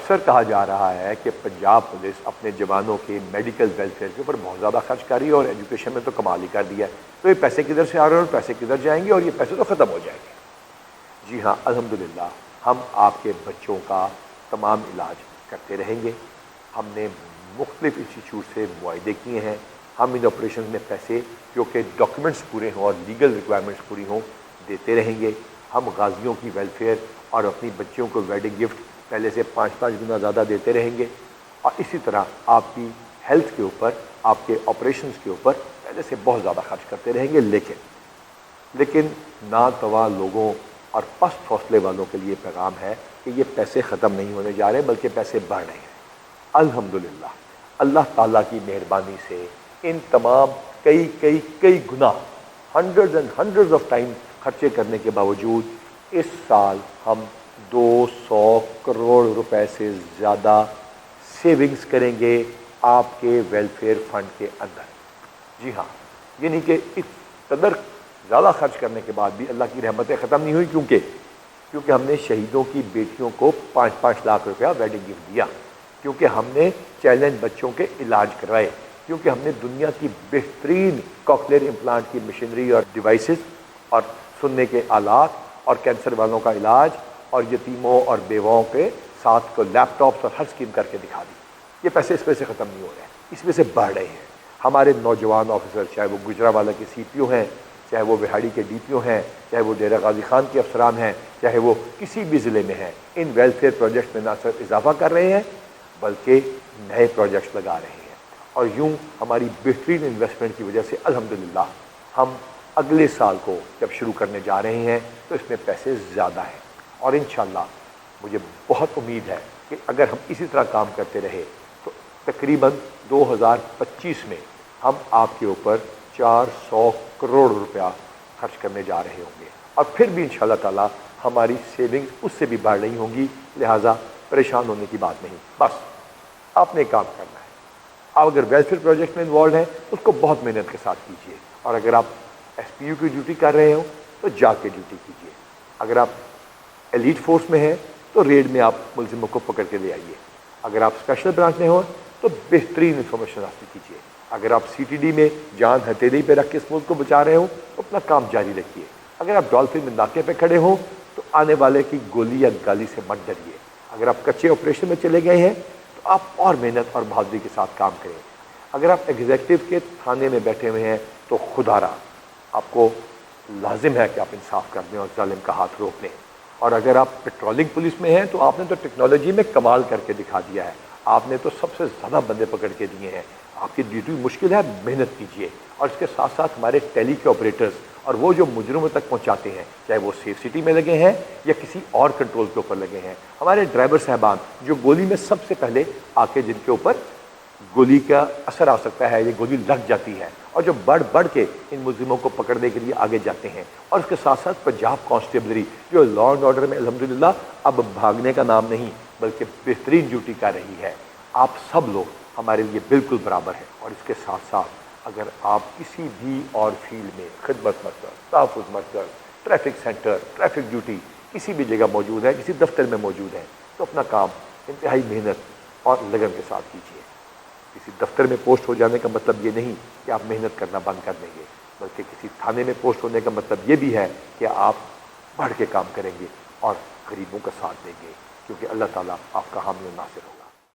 اکثر کہا جا رہا ہے کہ پنجاب پولیس اپنے جوانوں کے میڈیکل ویلفیئر کے اوپر بہت زیادہ خرچ کر رہی ہے اور ایجوکیشن میں تو کمال ہی کر دیا ہے، تو یہ پیسے کدھر سے آ رہے ہیں اور پیسے کدھر جائیں گے اور یہ پیسے تو ختم ہو جائیں گے؟ جی ہاں، الحمدللہ ہم آپ کے بچوں کا تمام علاج کرتے رہیں گے۔ ہم نے مختلف انسٹیٹیوٹ سے معاہدے کیے ہیں، ہم ان آپریشن میں پیسے جو کہ ڈاکیومنٹس پورے ہوں اور لیگل ریکوائرمنٹس پوری ہوں دیتے رہیں گے۔ ہم غازیوں کی ویلفیئر اور اپنی بچیوں کو ویڈنگ گفٹ پہلے سے 5 گنا زیادہ دیتے رہیں گے، اور اسی طرح آپ کی ہیلتھ کے اوپر، آپ کے آپریشنز کے اوپر پہلے سے بہت زیادہ خرچ کرتے رہیں گے۔ لیکن ناتواں لوگوں اور پست حوصلے والوں کے لیے پیغام ہے کہ یہ پیسے ختم نہیں ہونے جا رہے بلکہ پیسے بڑھ رہے ہیں۔ الحمدللہ اللہ تعالیٰ کی مہربانی سے ان تمام کئی گنا ہنڈرڈز آف ٹائم خرچے کرنے کے باوجود اس سال ہم 200 کروڑ روپے سے زیادہ سیونگز کریں گے آپ کے ویلفیئر فنڈ کے اندر۔ جی ہاں، یعنی کہ اس قدر زیادہ خرچ کرنے کے بعد بھی اللہ کی رحمتیں ختم نہیں ہوئی، کیونکہ ہم نے شہیدوں کی بیٹیوں کو 5 لاکھ روپیہ ویڈنگ گفٹ دیا، کیونکہ ہم نے چیلنج بچوں کے علاج کروائے، کیونکہ ہم نے دنیا کی بہترین کوکلیئر امپلانٹ کی مشینری اور ڈیوائسز اور سننے کے آلات اور کینسر والوں کا علاج اور یتیموں اور بیواؤں کے ساتھ کو لیپ ٹاپس اور ہر اسکیم کر کے دکھا دی۔ یہ پیسے اس میں سے ختم نہیں ہو رہے ہیں، اس میں سے بڑھ رہے ہیں۔ ہمارے نوجوان آفیسر، چاہے وہ گجرانوالہ کے سی پی او ہیں، چاہے وہ وہاڑی کے ڈی پی او ہیں، چاہے وہ ڈیرہ غازی خان کے افسران ہیں، چاہے وہ کسی بھی ضلع میں ہیں، ان ویلفیئر پروجیکٹ میں نہ صرف اضافہ کر رہے ہیں بلکہ نئے پروجیکٹس لگا رہے ہیں، اور یوں ہماری بہترین انویسٹمنٹ کی وجہ سے الحمدللہ ہم اگلے سال کو جب شروع کرنے جا رہے ہیں تو اس میں پیسے زیادہ ہیں، اور انشاءاللہ مجھے بہت امید ہے کہ اگر ہم اسی طرح کام کرتے رہے تو تقریباً 2025 میں ہم آپ کے اوپر 400 کروڑ روپیہ خرچ کرنے جا رہے ہوں گے، اور پھر بھی انشاءاللہ تعالی ہماری سیونگ اس سے بھی بڑھ رہی ہوں گی، لہٰذا پریشان ہونے کی بات نہیں۔ بس آپ نے کام کرنا ہے۔ آپ اگر ویلفیئر پروجیکٹ میں انوالوڈ ہیں اس کو بہت محنت کے ساتھ کیجیے، اور اگر آپ ایس پی یو کی ڈیوٹی کر رہے ہوں تو جا کے ڈیوٹی کیجیے، اگر آپ ایلیٹ فورس میں ہیں تو ریڈ میں آپ ملزموں کو پکڑ کے لے آئیے، اگر آپ اسپیشل برانچ میں ہوں تو بہترین انفارمیشن حاصل کیجیے، اگر آپ سی ٹی ڈی میں جان ہتھیلی پہ رکھ کے اس ملک کو بچا رہے ہوں تو اپنا کام جاری رکھیے، اگر آپ ڈولفن میں ناکے پہ کھڑے ہوں تو آنے والے کی گولی یا گالی سے مت ڈریے، اگر آپ کچے آپریشن میں چلے گئے ہیں تو آپ اور محنت اور بہادری کے ساتھ کام کریں، اگر آپ ایگزیکٹو کے تھانے میں بیٹھے ہوئے ہیں تو خدا را آپ کو لازم ہے کہ آپ انصاف کر دیں اور ظالم کا ہاتھ روک لیں، اور اگر آپ پیٹرولنگ پولیس میں ہیں تو آپ نے تو ٹیکنالوجی میں کمال کر کے دکھا دیا ہے، آپ نے تو سب سے زیادہ بندے پکڑ کے دیے ہیں، آپ کی ڈیوٹی مشکل ہے، محنت کیجیے، اور اس کے ساتھ ساتھ ہمارے ٹیلی کے آپریٹرز اور وہ جو مجرموں تک پہنچاتے ہیں، چاہے وہ سیف سٹی میں لگے ہیں یا کسی اور کنٹرول کے اوپر لگے ہیں، ہمارے ڈرائیور صاحبان جو گولی میں سب سے پہلے آ کے جن کے اوپر گولی کا اثر آ سکتا ہے، یہ گولی لگ جاتی ہے، اور جو بڑھ کے ان ملزموں کو پکڑنے کے لیے آگے جاتے ہیں، اور اس کے ساتھ ساتھ پنجاب کانسٹیبلری جو لا اینڈ آرڈر میں الحمدللہ اب بھاگنے کا نام نہیں بلکہ بہترین ڈیوٹی کر رہی ہے۔ آپ سب لوگ ہمارے لیے بالکل برابر ہیں، اور اس کے ساتھ ساتھ اگر آپ کسی بھی اور فیلڈ میں خدمت مرکز، تحفظ مرکز، ٹریفک سینٹر، ٹریفک ڈیوٹی کسی بھی جگہ موجود ہے، کسی دفتر میں موجود ہے، تو اپنا کام انتہائی محنت اور لگن کے ساتھ کیجیے۔ کسی دفتر میں پوسٹ ہو جانے کا مطلب یہ نہیں کہ آپ محنت کرنا بند کر دیں گے، بلکہ کسی تھانے میں پوسٹ ہونے کا مطلب یہ بھی ہے کہ آپ بڑھ کے کام کریں گے اور غریبوں کا ساتھ دیں گے، کیونکہ اللہ تعالیٰ آپ کا حامی و ناصر ہو۔